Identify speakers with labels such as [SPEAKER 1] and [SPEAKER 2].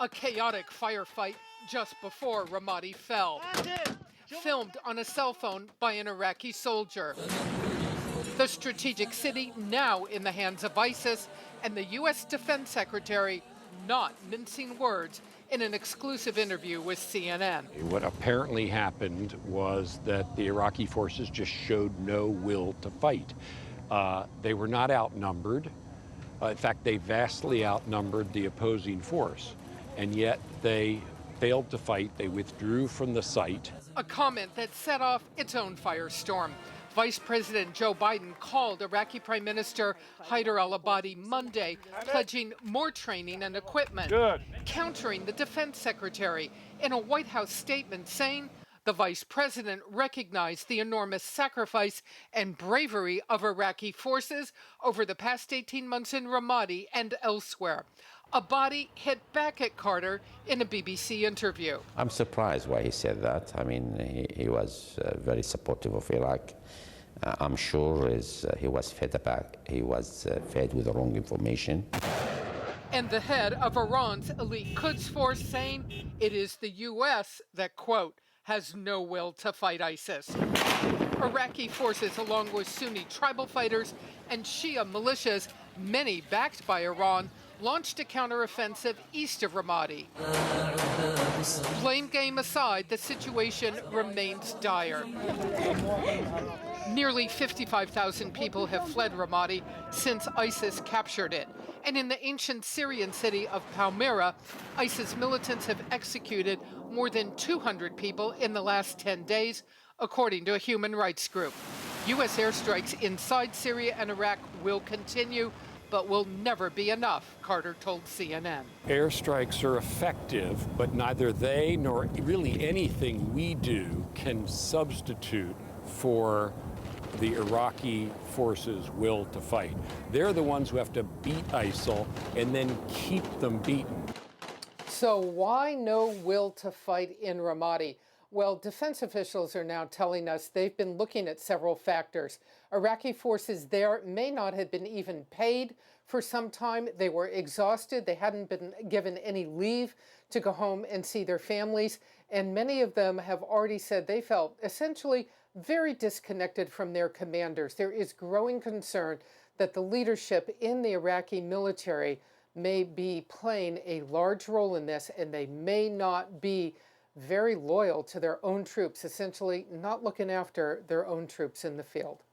[SPEAKER 1] A chaotic firefight just before Ramadi fell, filmed on a cell phone by an Iraqi soldier. The strategic city now in the hands of ISIS, and the U.S. Defense Secretary not mincing words in an exclusive interview with CNN.
[SPEAKER 2] What apparently happened was that the Iraqi forces just showed no will to fight. They were not outnumbered. In fact, they vastly outnumbered the opposing force, and yet they failed to fight. They withdrew from the site.
[SPEAKER 1] A comment that set off its own firestorm. Vice President Joe Biden called Iraqi Prime Minister Haider al-Abadi Monday, pledging more training and equipment, countering the defense secretary in a White House statement saying the vice president recognized the enormous sacrifice and bravery of Iraqi forces over the past 18 months in Ramadi and elsewhere. Abadi hit back at Carter in a BBC interview.
[SPEAKER 3] I'm surprised why he said that. I mean, he was very supportive of Iraq. I'm sure he was fed with the wrong information.
[SPEAKER 1] And the head of Iran's elite Quds force saying it is the U.S. that, quote, has no will to fight ISIS. Iraqi forces, along with Sunni tribal fighters and Shia militias, many backed by Iran, launched a counteroffensive east of Ramadi. Blame game aside, the situation remains dire. Nearly 55,000 people have fled Ramadi since ISIS captured it. And in the ancient Syrian city of Palmyra, ISIS militants have executed more than 200 people in the last 10 days, according to a human rights group. U.S. airstrikes inside Syria and Iraq will continue, but will never be enough, Carter told CNN.
[SPEAKER 2] Airstrikes are effective, but neither they nor really anything we do can substitute for the Iraqi forces' will to fight. They're the ones who have to beat ISIL and then keep them beaten.
[SPEAKER 1] So why no will to fight in Ramadi? Well, defense officials are now telling us they've been looking at several factors. Iraqi forces there may not have been even paid for some time. They were exhausted. They hadn't been given any leave to go home and see their families. And many of them have already said they felt essentially very disconnected from their commanders. There is growing concern that the leadership in the Iraqi military may be playing a large role in this, and they may not be very loyal to their own troops, essentially not looking after their own troops in the field.